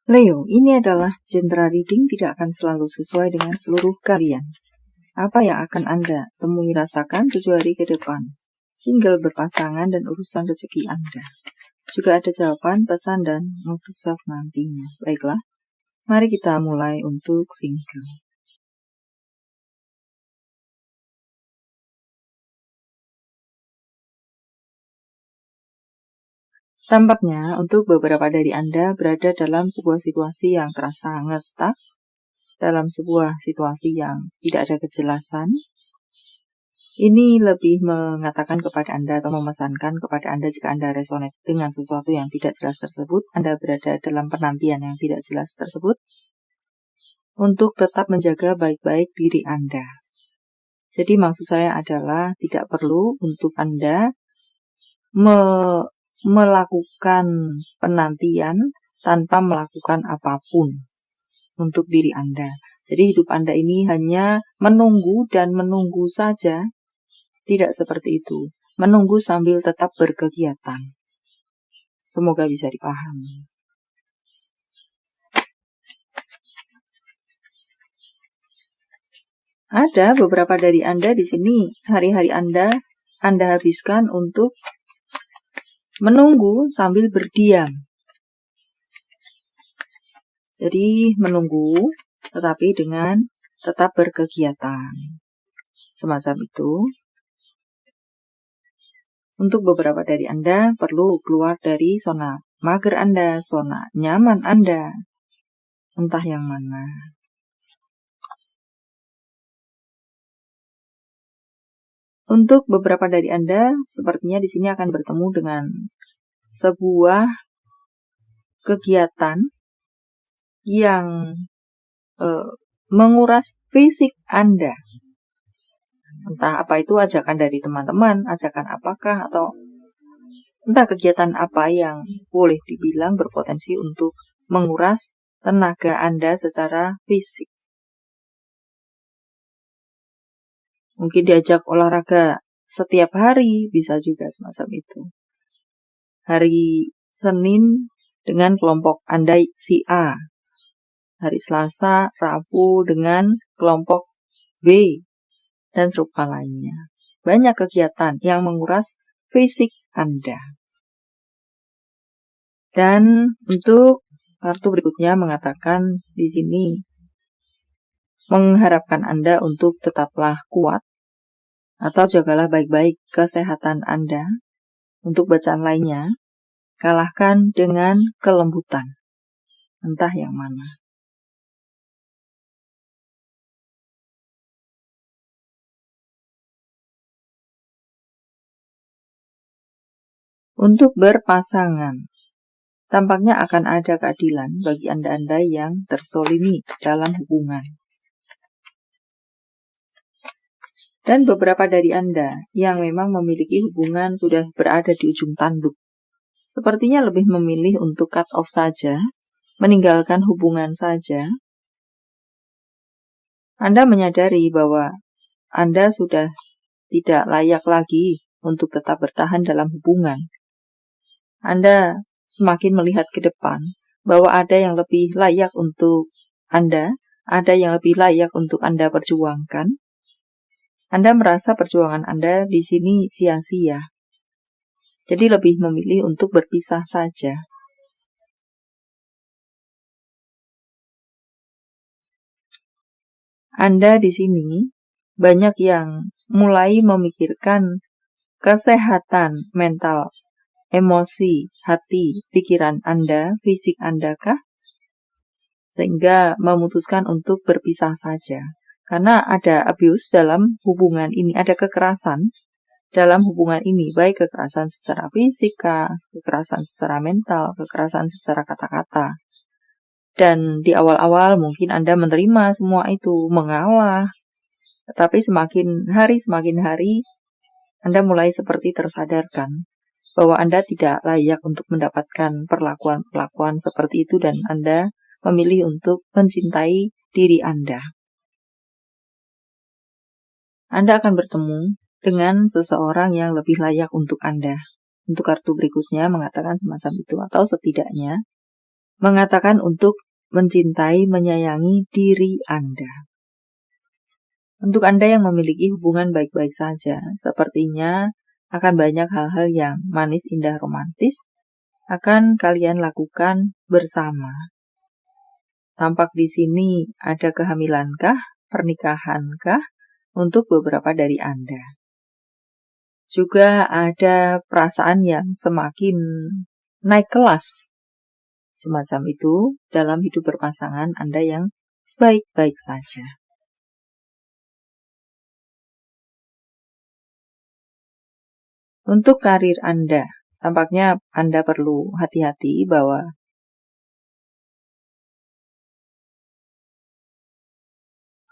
Leo, ini adalah genre reading tidak akan selalu sesuai dengan seluruh kalian. Apa yang akan Anda temui rasakan 7 hari ke depan? Single, berpasangan, dan urusan rezeki Anda. Juga ada jawaban, pesan, dan note to self nantinya. Baiklah, mari kita mulai untuk single. Tampaknya untuk beberapa dari Anda berada dalam sebuah situasi yang terasa ngestak, dalam sebuah situasi yang tidak ada kejelasan. Ini lebih mengatakan kepada Anda atau memesankan kepada Anda jika Anda resonate dengan sesuatu yang tidak jelas tersebut, Anda berada dalam penantian yang tidak jelas tersebut, untuk tetap menjaga baik-baik diri Anda. Jadi maksud saya adalah tidak perlu untuk Anda melakukan penantian tanpa melakukan apapun untuk diri Anda. Jadi hidup Anda ini hanya menunggu dan menunggu saja. Tidak seperti itu. Menunggu sambil tetap berkegiatan. Semoga bisa dipahami. Ada beberapa dari Anda di sini, hari-hari Anda habiskan untuk menunggu sambil berdiam. Jadi menunggu, tetapi dengan tetap berkegiatan. Semacam itu. Untuk beberapa dari Anda perlu keluar dari zona mager Anda, zona nyaman Anda. Entah yang mana. Untuk beberapa dari Anda, sepertinya di sini akan bertemu dengan sebuah kegiatan yang menguras fisik Anda. Entah apa itu, ajakan dari teman-teman, ajakan apakah, atau entah kegiatan apa yang boleh dibilang berpotensi untuk menguras tenaga Anda secara fisik. Mungkin diajak olahraga setiap hari, bisa juga semacam itu. Hari Senin dengan kelompok Anda si A. Hari Selasa, Rabu dengan kelompok B. Dan serupa lainnya. Banyak kegiatan yang menguras fisik Anda. Dan untuk kartu berikutnya mengatakan di sini mengharapkan Anda untuk tetaplah kuat atau jagalah baik-baik kesehatan Anda. Untuk bacaan lainnya, kalahkan dengan kelembutan. Entah yang mana. Untuk berpasangan, tampaknya akan ada keadilan bagi Anda-Anda yang terzolimi dalam hubungan. Dan beberapa dari Anda yang memang memiliki hubungan sudah berada di ujung tanduk. Sepertinya lebih memilih untuk cut off saja, meninggalkan hubungan saja. Anda menyadari bahwa Anda sudah tidak layak lagi untuk tetap bertahan dalam hubungan. Anda semakin melihat ke depan bahwa ada yang lebih layak untuk Anda, ada yang lebih layak untuk Anda perjuangkan. Anda merasa perjuangan Anda di sini sia-sia. Jadi lebih memilih untuk berpisah saja. Anda di sini banyak yang mulai memikirkan kesehatan mental, emosi, hati, pikiran Anda, fisik Anda kah? Sehingga memutuskan untuk berpisah saja. Karena ada abuse dalam hubungan ini, ada kekerasan dalam hubungan ini, baik kekerasan secara fisik, kekerasan secara mental, kekerasan secara kata-kata. Dan di awal-awal mungkin Anda menerima semua itu, mengalah. Tetapi semakin hari Anda mulai seperti tersadarkan bahwa Anda tidak layak untuk mendapatkan perlakuan-perlakuan seperti itu, dan Anda memilih untuk mencintai diri Anda. Anda akan bertemu dengan seseorang yang lebih layak untuk Anda. Untuk kartu berikutnya mengatakan semacam itu, atau setidaknya mengatakan untuk mencintai, menyayangi diri Anda. Untuk Anda yang memiliki hubungan baik-baik saja, sepertinya akan banyak hal-hal yang manis, indah, romantis akan kalian lakukan bersama. Tampak di sini ada kehamilankah, pernikahankah untuk beberapa dari Anda. Juga ada perasaan yang semakin naik kelas. Semacam itu dalam hidup berpasangan Anda yang baik-baik saja. Untuk karir Anda, tampaknya Anda perlu hati-hati bahwa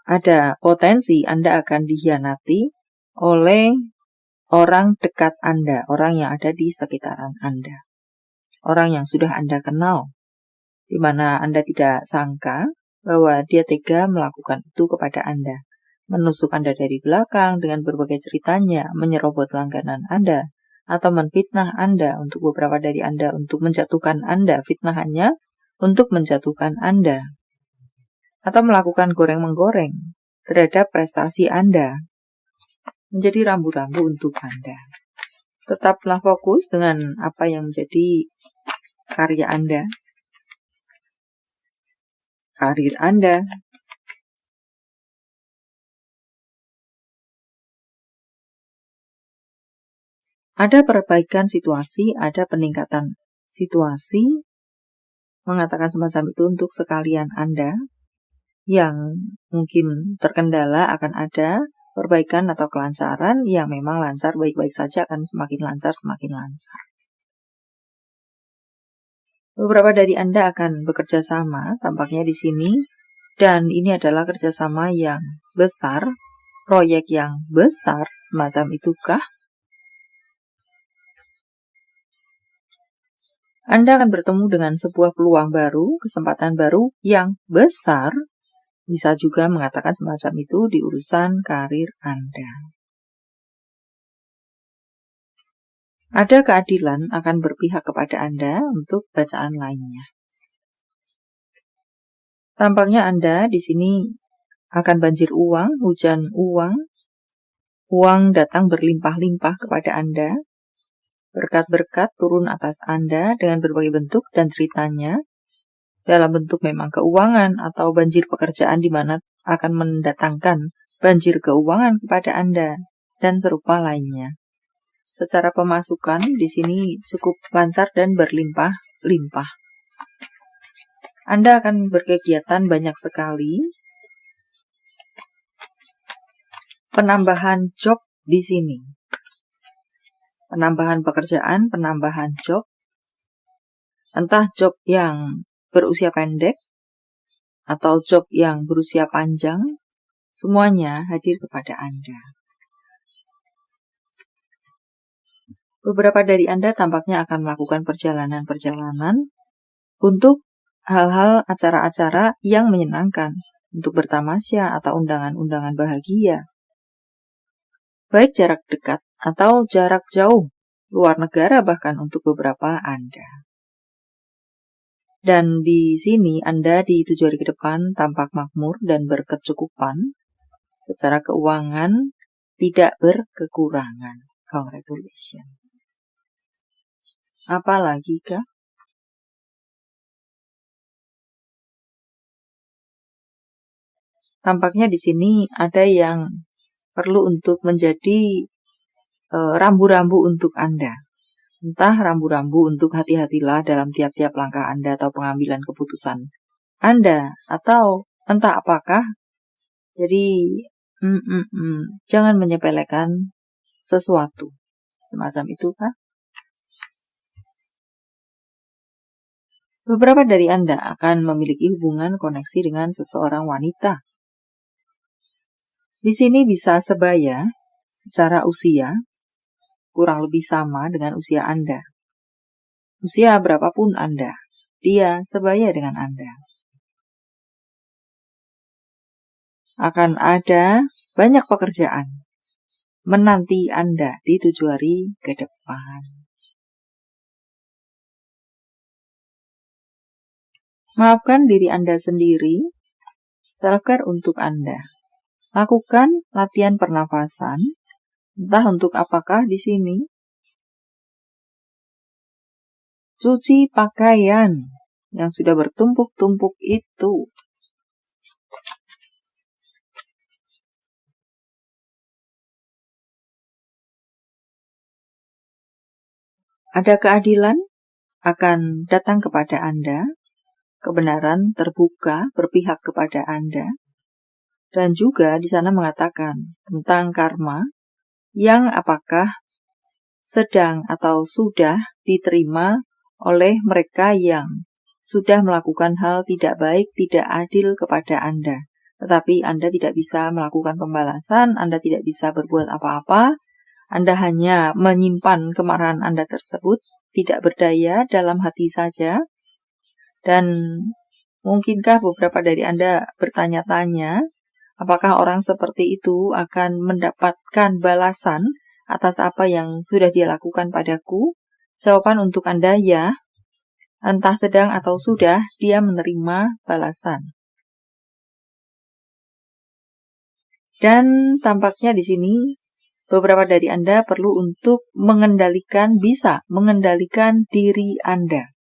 ada potensi Anda akan dikhianati oleh orang dekat Anda, orang yang ada di sekitaran Anda. Orang yang sudah Anda kenal, di mana Anda tidak sangka bahwa dia tega melakukan itu kepada Anda. Menusuk Anda dari belakang dengan berbagai ceritanya, menyerobot langganan Anda, atau menfitnah Anda untuk beberapa dari Anda untuk menjatuhkan Anda, fitnahannya untuk menjatuhkan Anda. Atau melakukan goreng-menggoreng terhadap prestasi Anda, menjadi rambu-rambu untuk Anda. Tetaplah fokus dengan apa yang menjadi karya Anda, karir Anda. Ada perbaikan situasi, ada peningkatan situasi, mengatakan semacam itu untuk sekalian Anda yang mungkin terkendala, akan ada perbaikan atau kelancaran yang memang lancar, baik-baik saja, akan semakin lancar, semakin lancar. Beberapa dari Anda akan bekerja sama, tampaknya di sini, dan ini adalah kerjasama yang besar, proyek yang besar, semacam itukah? Anda akan bertemu dengan sebuah peluang baru, kesempatan baru yang besar, bisa juga mengatakan semacam itu di urusan karir Anda. Ada keadilan akan berpihak kepada Anda untuk bacaan lainnya. Tampaknya Anda di sini akan banjir uang, hujan uang, uang datang berlimpah-limpah kepada Anda, berkat-berkat turun atas Anda dengan berbagai bentuk dan ceritanya, dalam bentuk memang keuangan atau banjir pekerjaan di mana akan mendatangkan banjir keuangan kepada Anda, dan serupa lainnya. Secara pemasukan di sini cukup lancar dan berlimpah-limpah. Anda akan berkegiatan banyak sekali. Penambahan job di sini. Penambahan pekerjaan, penambahan job. Entah job yang berusia pendek atau job yang berusia panjang, semuanya hadir kepada Anda. Beberapa dari Anda tampaknya akan melakukan perjalanan-perjalanan untuk hal-hal acara-acara yang menyenangkan, untuk bertamasya atau undangan-undangan bahagia. Baik jarak dekat atau jarak jauh, luar negara bahkan untuk beberapa Anda. Dan di sini Anda di 7 hari ke depan tampak makmur dan berkecukupan. Secara keuangan tidak berkekurangan. Congratulations. Apa lagi kah? Tampaknya di sini ada yang perlu untuk menjadi rambu-rambu untuk Anda. Entah rambu-rambu untuk hati-hatilah dalam tiap-tiap langkah Anda atau pengambilan keputusan Anda, atau entah apakah. Jadi jangan menyepelekan sesuatu. Semacam itu kan? Beberapa dari Anda akan memiliki hubungan koneksi dengan seseorang wanita. Di sini bisa sebaya secara usia, kurang lebih sama dengan usia Anda. Usia berapapun Anda, dia sebaya dengan Anda. Akan ada banyak pekerjaan menanti Anda di 7 hari ke depan. Maafkan diri Anda sendiri. Self-care untuk Anda. Lakukan latihan pernafasan. Entah untuk apakah di sini. Cuci pakaian yang sudah bertumpuk-tumpuk itu. Ada keadilan akan datang kepada Anda. Kebenaran terbuka berpihak kepada Anda. Dan juga di sana mengatakan tentang karma yang apakah sedang atau sudah diterima oleh mereka yang sudah melakukan hal tidak baik, tidak adil kepada Anda. Tetapi Anda tidak bisa melakukan pembalasan, Anda tidak bisa berbuat apa-apa, Anda hanya menyimpan kemarahan Anda tersebut, tidak berdaya dalam hati saja. Dan mungkinkah beberapa dari Anda bertanya-tanya, apakah orang seperti itu akan mendapatkan balasan atas apa yang sudah dia lakukan padaku? Jawaban untuk Anda ya, entah sedang atau sudah, dia menerima balasan. Dan tampaknya di sini beberapa dari Anda perlu untuk bisa mengendalikan diri Anda,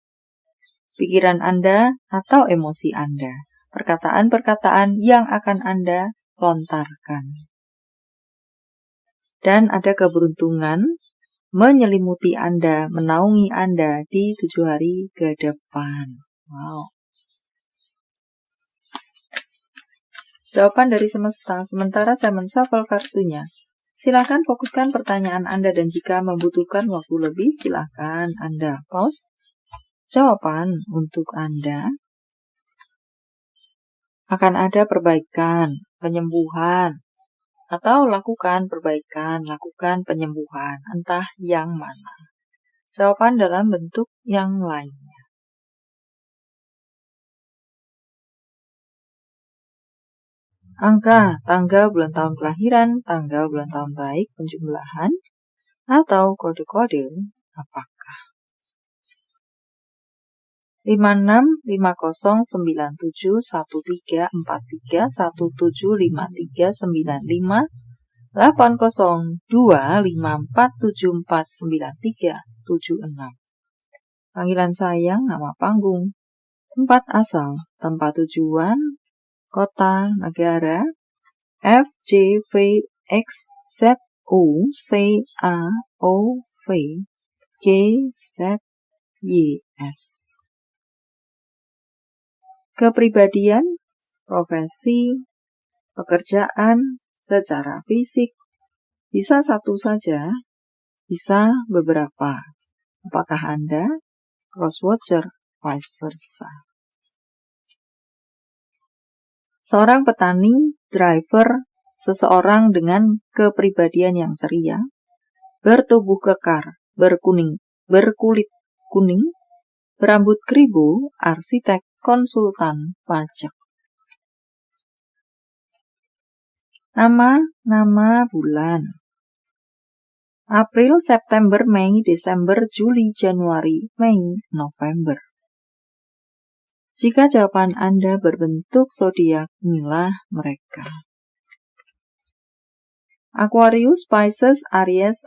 pikiran Anda atau emosi Anda, perkataan-perkataan yang akan Anda lontarkan. Dan ada keberuntungan menyelimuti Anda, menaungi Anda di 7 hari ke depan. Wow. Jawaban dari semesta, sementara saya menshuffle kartunya. Silakan fokuskan pertanyaan Anda dan jika membutuhkan waktu lebih, silakan Anda pause. Jawaban untuk Anda akan ada perbaikan, penyembuhan, atau lakukan perbaikan, lakukan penyembuhan, entah yang mana. Jawaban dalam bentuk yang lainnya. Angka, tanggal, bulan tahun kelahiran, tanggal, bulan tahun baik, penjumlahan, atau kode-kode apakah? 56, 50, 97, 13, 43, 17, 53, 95, 80, 2, 54, 74, 93, 76. Panggilan sayang, nama panggung, tempat asal, tempat tujuan, kota, negara, F, J, V, X, Z, U, C, A, O, V, G, Z, Y, S. Kepribadian, profesi, pekerjaan, secara fisik, bisa satu saja, bisa beberapa. Apakah Anda crosswatcher, vice versa? Seorang petani, driver, seseorang dengan kepribadian yang ceria, bertubuh kekar, berkulit kuning, berambut keribu, arsitek, konsultan, pajak. Nama bulan. April, September, Mei, Desember, Juli, Januari, Mei, November. Jika jawaban Anda berbentuk zodiak, inilah mereka. Aquarius, Pisces, Aries,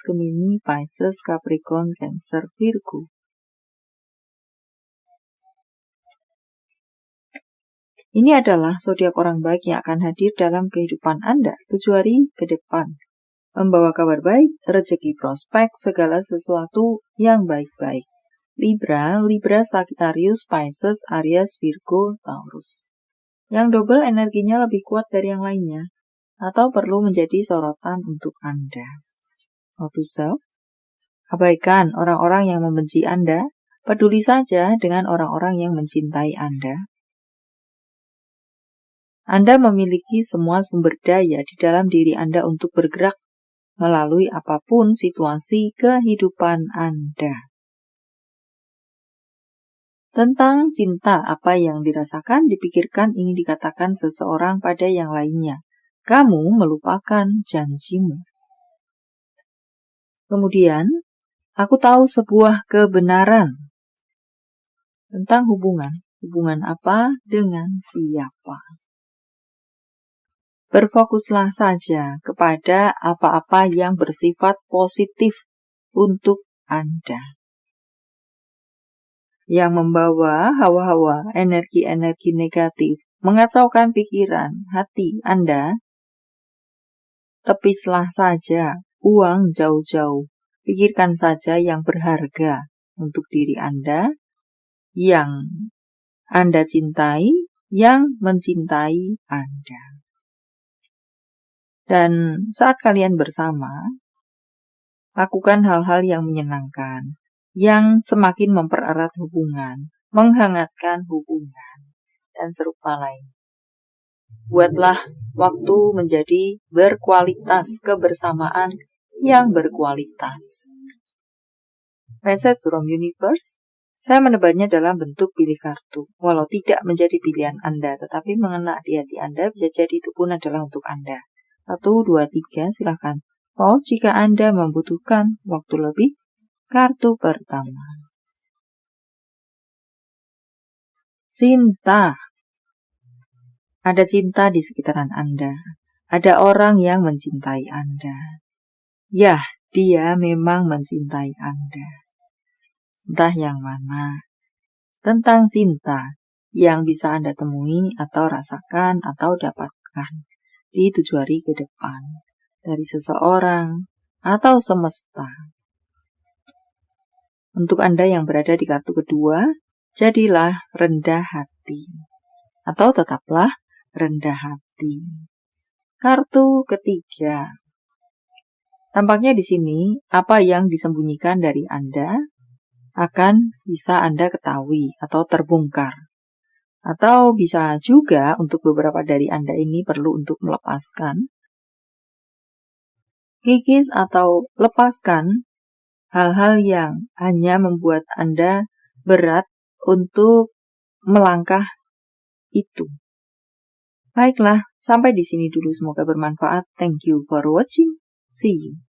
Gemini, Pisces, Capricorn, Cancer, Virgo. Ini adalah zodiak orang baik yang akan hadir dalam kehidupan Anda 7 hari ke depan. Membawa kabar baik, rezeki, prospek, segala sesuatu yang baik-baik. Libra, Sagittarius, Pisces, Aries, Virgo, Taurus. Yang double energinya lebih kuat dari yang lainnya, atau perlu menjadi sorotan untuk Anda. Note to self, abaikan orang-orang yang membenci Anda, peduli saja dengan orang-orang yang mencintai Anda. Anda memiliki semua sumber daya di dalam diri Anda untuk bergerak melalui apapun situasi kehidupan Anda. Tentang cinta, apa yang dirasakan, dipikirkan, ingin dikatakan seseorang pada yang lainnya. Kamu melupakan janjimu. Kemudian, aku tahu sebuah kebenaran tentang hubungan. Hubungan apa dengan siapa? Berfokuslah saja kepada apa-apa yang bersifat positif untuk Anda. Yang membawa hawa-hawa energi-energi negatif, mengacaukan pikiran, hati Anda, tepislah saja uang jauh-jauh. Pikirkan saja yang berharga untuk diri Anda, yang Anda cintai, yang mencintai Anda. Dan saat kalian bersama, lakukan hal-hal yang menyenangkan, yang semakin mempererat hubungan, menghangatkan hubungan, dan serupa lain. Buatlah waktu menjadi berkualitas, kebersamaan yang berkualitas. Message from Universe, saya menebarnya dalam bentuk pilih kartu. Walau tidak menjadi pilihan Anda, tetapi mengena di hati Anda, bisa jadi itu pun adalah untuk Anda. 1, 2, 3, silakan. Jika Anda membutuhkan waktu lebih, kartu pertama. Cinta. Ada cinta di sekitaran Anda. Ada orang yang mencintai Anda. Ya, dia memang mencintai Anda. Entah yang mana. Tentang cinta yang bisa Anda temui atau rasakan atau dapatkan di 7 hari ke depan. Dari seseorang atau semesta. Untuk Anda yang berada di kartu kedua, jadilah rendah hati. Atau tetaplah rendah hati. Kartu ketiga. Tampaknya di sini apa yang disembunyikan dari Anda akan bisa Anda ketahui atau terbongkar. Atau bisa juga untuk beberapa dari Anda ini perlu untuk melepaskan. Kikis atau lepaskan hal-hal yang hanya membuat Anda berat untuk melangkah itu. Baiklah, sampai di sini dulu, semoga bermanfaat. Thank you for watching. See you.